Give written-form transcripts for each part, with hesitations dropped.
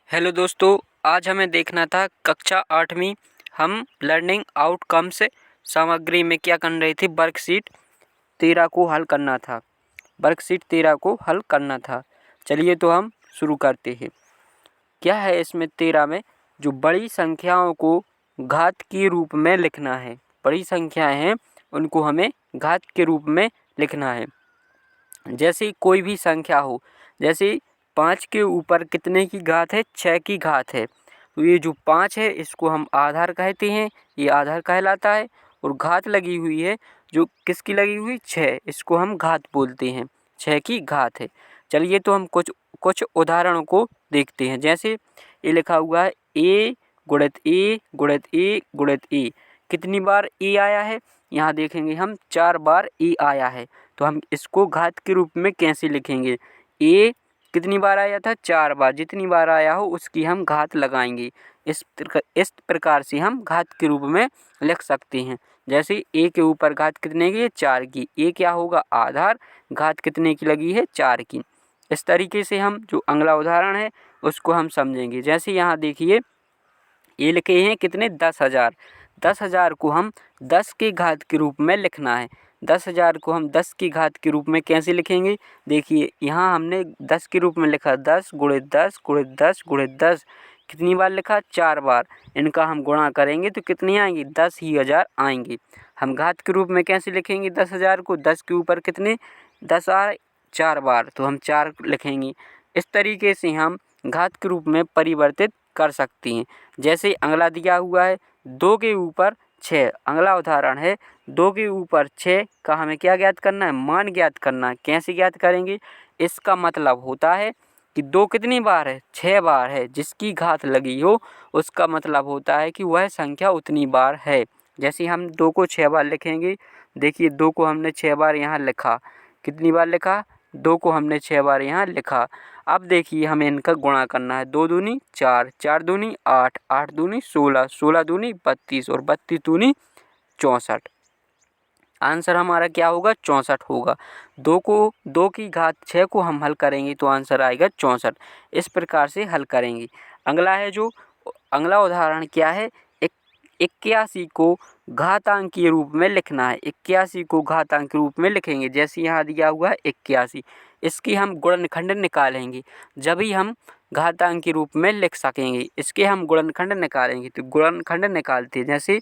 Hello दोस्तों, आज हमें देखना था कक्षा 8वीं हम लर्निंग आउटकम्स सामग्री में क्या कर रही थी। वर्कशीट 13 को हल करना था। चलिए तो हम शुरू करते हैं। क्या है इसमें 13 में, जो बड़ी संख्याओं को घात के रूप में लिखना है। बड़ी संख्याएं हैं उनको हमें घात के रूप में लिखना है। जैसे कोई भी संख्या हो, जैसे 5 के ऊपर कितने की घात है, 6 की घात है, तो ये जो 5 है इसको हम आधार कहते हैं, ये आधार कहलाता है। और घात लगी हुई है जो किसकी लगी हुई, 6, इसको हम घात बोलते हैं, 6 की घात है। चलिए तो हम कुछ उदाहरणों को देखते हैं। जैसे ये लिखा हुआ है ए गुणित ए गुणित ए गुणित ए। कितनी बार ए आया है, यहाँ देखेंगे हम 4 बार ए आया है। तो हम इसको घात के रूप में कैसे लिखेंगे, ए कितनी बार आया था, 4 बार, जितनी बार आया हो उसकी हम घात लगाएंगे। इस प्रकार से हम घात के रूप में लिख सकते हैं। जैसे ए के ऊपर घात कितने की है, 4 की, ए क्या होगा, आधार, घात कितने की लगी है, 4 की। इस तरीके से हम जो अगला उदाहरण है उसको हम समझेंगे। जैसे यहाँ देखिए ये लिखे हैं कितने, 10,000। 10,000 को हम 10 की घात के रूप में लिखना है। 10,000 को हम 10 की घात के रूप में कैसे लिखेंगे, देखिए यहाँ हमने 10 के रूप में लिखा, 10 गुणित 10 गुणित 10 गुणित 10। कितनी बार लिखा, 4 बार। इनका हम गुणा करेंगे तो कितनी आएंगी, 10,000 आएंगी। हम घात के रूप में कैसे लिखेंगे 10,000 को, 10 के ऊपर कितने, 10 आए, 4 बार, तो हम 4 लिखेंगे। इस तरीके से हम घात के रूप में परिवर्तित कर सकती हैं। जैसे अगला दिया हुआ है 2 के ऊपर 6। अगला उदाहरण है 2 के ऊपर 6 का हमें क्या ज्ञात करना है, मान ज्ञात करना है। कैसे ज्ञात करेंगे, इसका मतलब होता है कि 2 कितनी बार है, 6 बार है। जिसकी घात लगी हो उसका मतलब होता है कि वह संख्या उतनी बार है। जैसे हम 2 को 6 बार लिखेंगे, देखिए 2 को हमने 6 बार यहाँ लिखा, कितनी बार लिखा, 2 को हमने 6 बार यहाँ लिखा। अब देखिए हमें इनका गुणा करना है, 2 दूनी 4, 4 दूनी 8, 8 दूनी 16, 16 दूनी 32 और 32 दूनी 64। आंसर हमारा क्या होगा, 64 होगा। 2 की घात 6 को हम हल करेंगे तो आंसर आएगा 64। इस प्रकार से हल करेंगे। अगला उदाहरण क्या है, 81 को घातांक के रूप में लिखना है। 81 को घातांक के रूप में लिखेंगे। जैसे यहाँ दिया हुआ है 81, इसकी हम गुणनखंड निकालेंगे, जब ही हम घातांक के रूप में लिख सकेंगे। इसके हम गुणनखंड निकालेंगे, तो गुणनखंड निकालते हैं। जैसे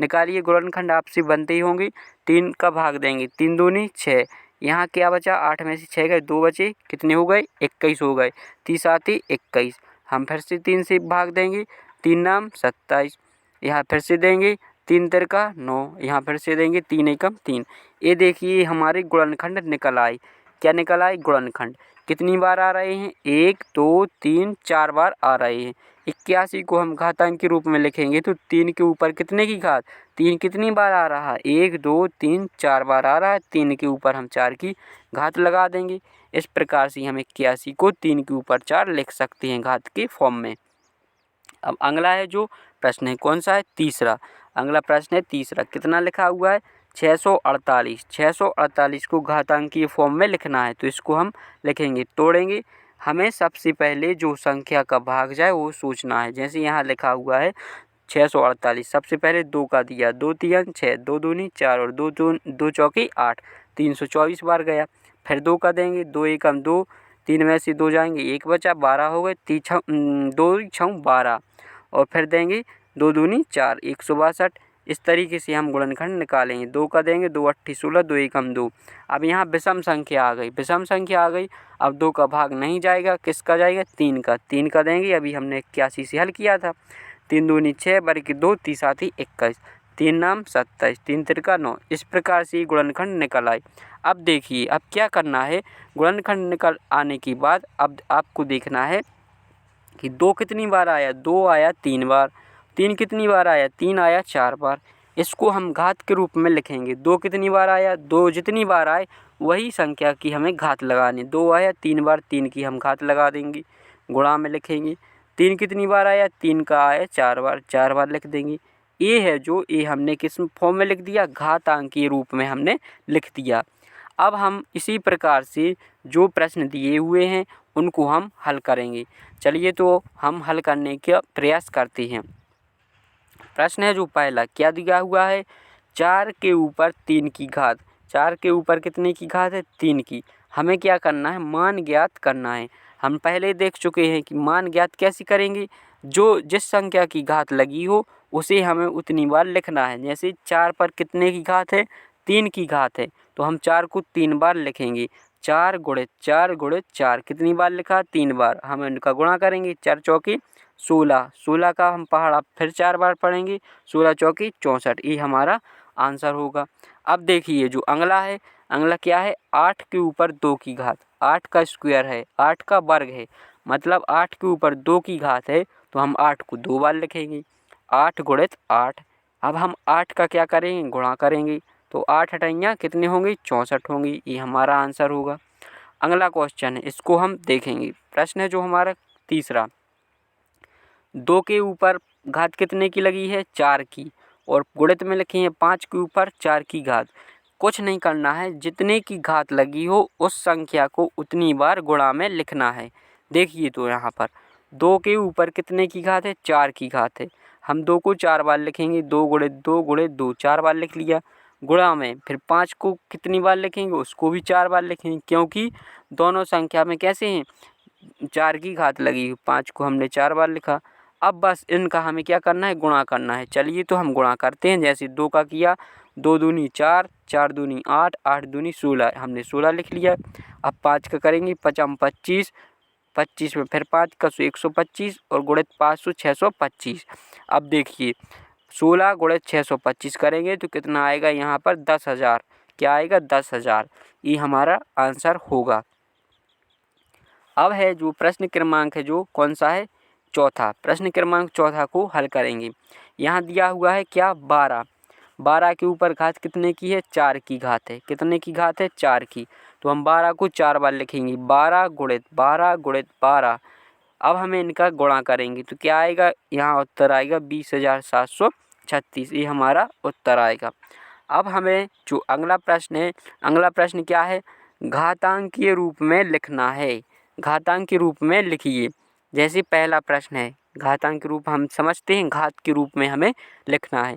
निकालिए, गुणनखंड आपसे बनते ही होंगे। 3 का भाग देंगे, 3 दूनी 6, यहाँ क्या बचा, 8 में से 6 गए, 2 बचे, कितने हो गए, 21 हो गए, 30 आती 21। हम फिर से 3 से भाग देंगे, 3 नाम 27, यहाँ फिर से देंगे, 3 तिरका 9, यहाँ फिर से देंगे, 3 एकम 3। ये देखिए हमारे गुणनखंड निकल आए। क्या निकल आए, गुणनखंड। कितनी बार आ रहे हैं, 1 2 3 4 बार आ रहे हैं। 81 को हम घातांक के रूप में लिखेंगे तो 3 के ऊपर कितने की घात, 3 कितनी बार आ रहा है, 1 2 3 4 बार आ रहा है। 3 के ऊपर हम 4 की घात लगा देंगे। इस प्रकार से हम 81 को 3 के ऊपर 4 लिख सकते हैं घात के फॉर्म में। अब अगला है जो प्रश्न है, कौन सा है, तीसरा। अगला प्रश्न है तीसरा, कितना लिखा हुआ है, 648। 648 को घातांकीय फॉर्म में लिखना है, तो इसको हम लिखेंगे, तोड़ेंगे। हमें सबसे पहले जो संख्या का भाग जाए वो सोचना है। जैसे यहाँ लिखा हुआ है 648, सबसे पहले 2 का दिया, 2 तियां 6, 2 दूनी 4 और 2 चौकी 8, 324 बार गया। फिर 2 का देंगे, 2 एकम 2, 3 में से 2 जाएंगे, 1 बचा, 12 हो गए, 2 छः 12 और फिर देंगे 2 दूनी 4, 162। इस तरीके से हम गुणनखंड निकालेंगे। 2 का देंगे, 2 अट्ठी 16, 2 एकम 2। अब यहाँ विषम संख्या आ गई। अब 2 का भाग नहीं जाएगा, किसका जाएगा, 3 का देंगे। अभी हमने 81 से हल किया था, 3 दूनी 6 बल्कि 2, 30 आती 21, 3 नाम 27, 3 तिरका 9। इस प्रकार से गुणनखंड निकल आए। अब देखिए अब क्या करना है, गुणनखंड निकल आने के बाद अब आपको देखना है कि 2 कितनी बार आया, 2 आया 3 बार। 3 कितनी बार आया, 3 आया 4 बार। इसको हम घात के रूप में लिखेंगे। 2 कितनी बार आया, 2 जितनी बार आए वही संख्या की हमें घात लगानी। 2 आया 3 बार, 3 की हम घात लगा देंगे, गुणा में लिखेंगे। 3 कितनी बार आया, 3 का आया 4 बार, 4 बार लिख देंगे। ये है जो ये हमने किस फॉर्म में लिख दिया, घातांकीय रूप में हमने लिख दिया। अब हम इसी प्रकार से जो प्रश्न दिए हुए हैं उनको हम हल करेंगे। चलिए तो हम हल करने का प्रयास करते हैं। प्रश्न है जो पहला, क्या दिया हुआ है? 4 के ऊपर 3 की घात। 4 के ऊपर कितने की घात है? 3 की। हमें क्या करना है? मान ज्ञात करना है। हम पहले देख चुके हैं कि मान ज्ञात कैसे करेंगे, जो जिस संख्या की घात लगी हो उसे हमें उतनी बार लिखना है। जैसे 4 पर कितने की घात है? 3 की घात है, तो हम 4 को 3 बार लिखेंगे। 4 गुणित 4 गुणित 4 कितनी बार लिखा? 3 बार। हम इनका गुणा करेंगे, 4 चौकी 16, 16 का हम पहाड़ा फिर 4 बार पढ़ेंगे, 16 चौकी 64। ये हमारा आंसर होगा। अब देखिए जो अगला है, अगला क्या है? 8 के ऊपर 2 की घात। 8 का स्क्वायर है, 8 का वर्ग है, मतलब 8 के ऊपर 2 की घात है, तो हम 8 को 2 बार लिखेंगे। 8 गुणित 8। अब हम 8 का क्या करेंगे? गुणा करेंगे, तो 8 अठैया कितने होंगे? 64 होंगी। ये हमारा आंसर होगा। अगला क्वेश्चन है, इसको हम देखेंगे। प्रश्न है जो हमारा तीसरा, 2 के ऊपर घात कितने की लगी है? 4 की, और गुणित में लिखी है 5 के ऊपर 4 की घात। कुछ नहीं करना है, जितने की घात लगी हो उस संख्या को उतनी बार गुणा में लिखना है। देखिए तो यहाँ पर 2 के ऊपर कितने की घात है? 4 की घात है। हम 2 को 4 बार लिखेंगे, 2 गुणित 2 गुणित 2, 4 बार लिख लिया। गुणा में फिर 5 को कितनी बार लिखेंगे? उसको भी 4 बार लिखेंगे, क्योंकि दोनों संख्या में कैसे हैं? 4 की घात लगी, 5 को हमने 4 बार लिखा। अब बस इनका हमें क्या करना है? गुणा करना है। चलिए तो हम गुणा करते हैं। जैसे 2 का किया, 2 दूनी 4, 4 दूनी 8, 8 दूनी 16, हमने 16 लिख लिया। अब 5 का करेंगे, 5 25, 25 में फिर 5 का 125, और गुणित 500 625। अब देखिए 16 गुणित 625 करेंगे तो कितना आएगा? यहाँ पर 10,000। क्या आएगा? 10,000। ये हमारा आंसर होगा। अब है जो प्रश्न क्रमांक है, जो कौन सा है? चौथा। प्रश्न क्रमांक चौथा को हल करेंगे। यहाँ दिया हुआ है क्या? 12। 12 के ऊपर घात कितने की है? 4 की घात है। कितने की घात है? 4 की। तो हम 12 को 4 बार लिखेंगे, 12 गुणित 12 गुणित 12। अब हमें इनका गुणा करेंगे तो क्या आएगा? यहाँ उत्तर आएगा 20,736। ये हमारा उत्तर आएगा। अब हमें जो अगला प्रश्न है, अगला प्रश्न क्या है? घातांकीय रूप में लिखना है। घातांक के रूप में लिखिए। जैसे पहला प्रश्न है, घातांक रूप हम समझते हैं, घात के रूप में हमें लिखना है।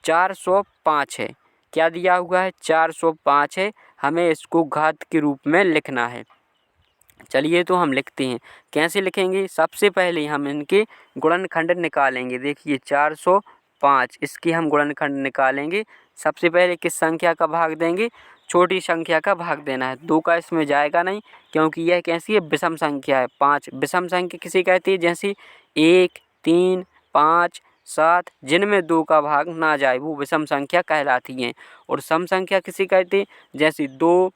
405 है। क्या दिया हुआ है? 405 है। हमें इसको घात के रूप में लिखना है। चलिए तो हम लिखते हैं। कैसे लिखेंगे? सबसे पहले हम इनके गुणनखंड निकालेंगे। देखिए 405, इसकी हम गुणनखंड निकालेंगे। सबसे पहले किस संख्या का भाग देंगे? छोटी संख्या का भाग देना है। 2 का इसमें जाएगा नहीं, क्योंकि यह कैसी है? विषम संख्या है। 5 विषम संख्या किसे कहती है? जैसे 1, 3, 5, 7, जिनमें 2 का भाग ना जाए वो विषम संख्या कहलाती हैं। और सम संख्या किसे कहते हैं? जैसे 2,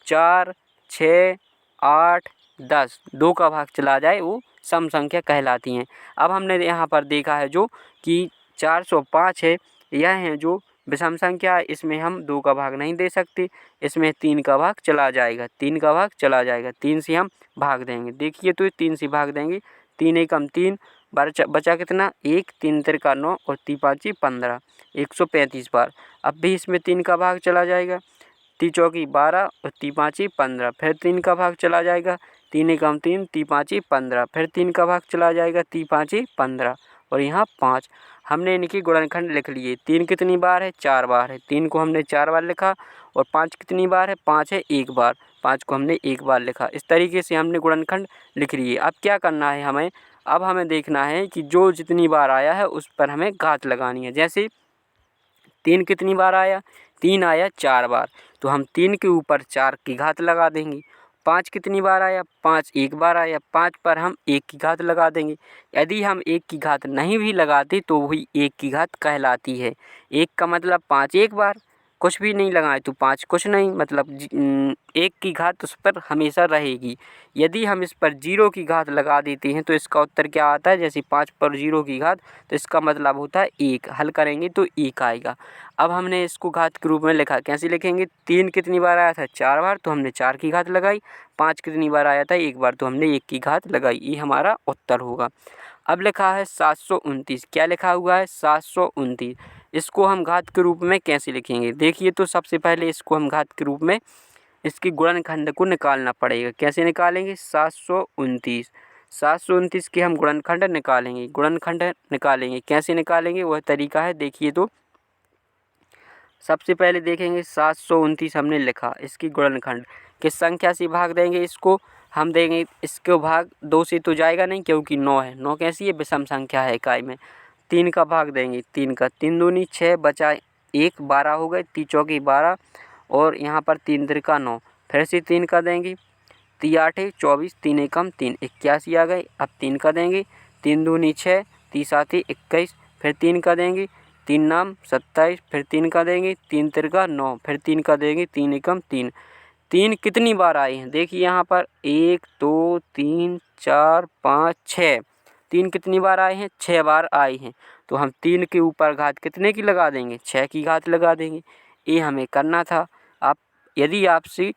4, 6, 8, 10, 2 का भाग चला जाए वो सम संख्या कहलाती हैं। अब हमने यहाँ पर देखा है जो कि 405 है, यह है जो विषम संख्या है। इसमें हम 2 का भाग नहीं दे सकते, इसमें 3 का भाग चला जाएगा। 3 का भाग चला जाएगा, 3 से हम भाग देंगे। देखिए तो 3 से भाग देंगे, 3 एकम 3, बचा कितना? 1, 3 तिरका 9, और 3 पाँची 15, 135 बार। अब भी इसमें 3 का भाग चला जाएगा, 3 चौकी 12, और 3 पाँची 15, फिर 3 का भाग चला जाएगा, 3 एकम 3, 3 पाँची 15, फिर 3 का भाग चला जाएगा, 3 पाँची 15, और यहाँ 5। हमने इनकी गुणनखंड लिख लिए। 3 कितनी बार है? 4 बार है। 3 को हमने 4 बार लिखा, और 5 कितनी बार है? 5 है 1 बार। 5 को हमने 1 बार लिखा। इस तरीके से हमने गुणनखंड लिख लिए। अब क्या करना है हमें? अब हमें देखना है कि जो जितनी बार आया है उस पर हमें घात लगानी है। जैसे 3 कितनी बार आया? 3 आया 4 बार, तो हम 3 के ऊपर 4 की घात लगा देंगे। 5 कितनी बार आया? 5 1 बार आया, 5 पर हम 1 की घात लगा देंगे। यदि हम 1 की घात नहीं भी लगाते तो वही 1 की घात कहलाती है। 1 का मतलब 5 1 बार, कुछ भी नहीं लगाए तो 5 कुछ नहीं, मतलब 1 की घात उस पर हमेशा रहेगी। यदि हम इस पर 0 की घात लगा देते हैं तो इसका उत्तर क्या आता है? जैसे 5 पर 0 की घात, तो इसका मतलब होता है 1। हल करेंगे तो 1 आएगा। अब हमने इसको घात के रूप में लिखा। कैसे लिखेंगे? 3 कितनी बार आया था? 4 बार, तो हमने 4 की घात लगाई। 5 कितनी बार आया था? 1 बार, तो हमने 1 की घात लगाई। ये हमारा उत्तर होगा। अब लिखा है 729। क्या लिखा हुआ है? 729। इसको हम घात के रूप में कैसे लिखेंगे? देखिए तो सबसे पहले इसको हम घात के रूप में इसकी गुणनखंड को निकालना पड़ेगा। कैसे निकालेंगे? 729 729 के हम गुणनखंड निकालेंगे। गुणनखंड निकालेंगे कैसे निकालेंगे वह तरीका है, देखिए। तो सबसे पहले देखेंगे 729 हमने लिखा, इसकी गुणनखंड किस संख्या से भाग देंगे? इसको हम देंगे, इसको भाग 2 से तो जाएगा नहीं क्योंकि 9 है। 9 कैसी है? विषम संख्या है इकाई में। 3 का भाग देंगे, 3 का 3 दूनी 6 बचा 1 12 हो गए, 3 चौकी 12 और यहाँ पर 3 त्रिका 9। फिर से 3 का देंगे, 3 8 24 3 एकम 3 81 आ गए। अब 3 का देंगे, 3 दूनी 6 3 7 21 फिर 3 का देंगे, 3 नाम 27 फिर 3 का देंगे, 3 त्रिका 9 फिर 3 का देंगे, 3 एकम 3। 3 कितनी बार आए हैं? देखिए यहाँ पर 1 2 3 4 5 6। 3 कितनी बार आए हैं? 6 बार आए हैं। तो हम 3 के ऊपर घात कितने की लगा देंगे? 6 की घात लगा देंगे। ये हमें करना था। आप यदि आपसे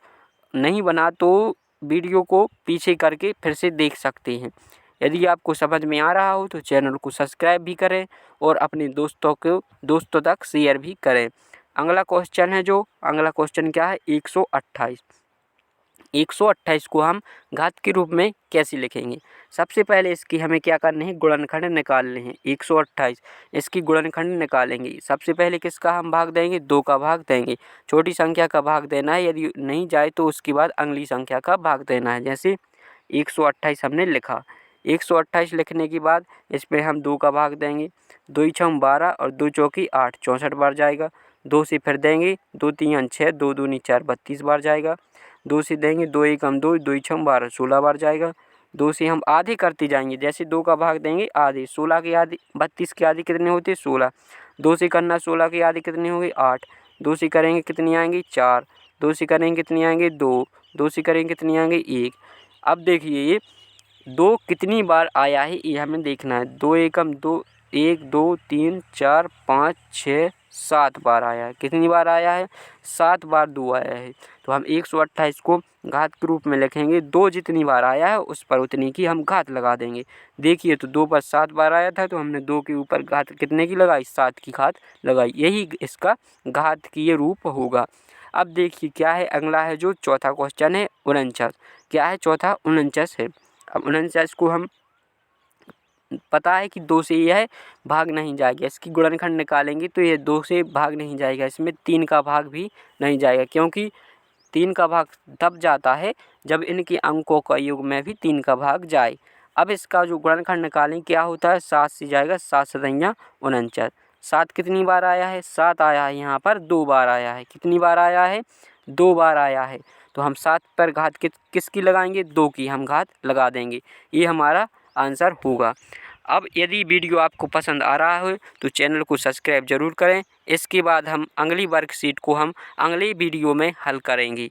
नहीं बना तो वीडियो को पीछे करके फिर से देख सकते हैं। यदि आपको समझ में आ रहा हो तो चैनल को सब्सक्राइब भी करें और अपने दोस्तों तक शेयर भी करें। अगला क्वेश्चन क्या है? 128। 128 को हम घात के रूप में कैसे लिखेंगे? सबसे पहले इसकी हमें क्या करने हैं? गुणनखंड निकालने हैं। 128 इसकी गुणनखंड निकालेंगे। सबसे पहले किसका हम भाग देंगे? 2 का भाग देंगे। छोटी संख्या का भाग देना है, यदि नहीं जाए तो उसके बाद अगली संख्या का भाग देना है। जैसे 128 हमने लिखा। 128 लिखने के बाद इसमें हम 2 का भाग देंगे। 2 छम 12 और 2 चौकी 8 64 बार जाएगा। 2 से फिर देंगे, 2 3 6 2 दूनी 4 32 बार जाएगा। 2 से देंगे, 2 एकम 2 2 छम 12 16 बार जाएगा। 2 से हम आधे करते जाएंगे, जैसे 2 का भाग देंगे आधे। 16 के आधे 32 के आधे कितने होते? 16। 2 से करना, 16 के आधे कितने हो गए? 8। 2 से करेंगे कितनी आएंगी? 4। 2 से करेंगे कितनी आएंगे? 2। 2 से करेंगे कितनी आएंगे? 1। अब देखिए ये 2 कितनी बार आया है ये हमें देखना है। 2 एकम 2 1 2 3 4 5 6 7 बार आया है। कितनी बार आया है? 7 बार 2 आया है। तो हम 128 को घात के रूप में लिखेंगे। 2 जितनी बार आया है उस पर उतनी की हम घात लगा देंगे। देखिए तो 2 पर 7 बार आया था तो हमने 2 के ऊपर घात कितने की लगाई? 7 की घात लगाई। यही इसका घात की ये रूप होगा। अब देखिए क्या है, अगला है जो चौथा क्वेश्चन है 49। क्या है? चौथा 49 है। अब 49 को हम पता है कि 2 से यह भाग नहीं जाएगा। इसकी गुणनखंड निकालेंगे तो ये 2 से भाग नहीं जाएगा। इसमें 3 का भाग भी नहीं जाएगा, क्योंकि 3 का भाग तब जाता है जब इनके अंकों का योग में भी 3 का भाग जाए। अब इसका जो गुणनखंड निकालें क्या होता है? 7 से जाएगा। 7 7 49। 7 कितनी बार आया है? 7 आया है। यहाँ पर 2 बार आया है। कितनी बार आया है? 2 बार आया है। तो हम 7 पर घात किसकी लगाएंगे? 2 की हम घात लगा देंगे। ये हमारा आंसर होगा। अब यदि वीडियो आपको पसंद आ रहा हो तो चैनल को सब्सक्राइब जरूर करें। इसके बाद हम अगली वर्कशीट को हम अगले वीडियो में हल करेंगे।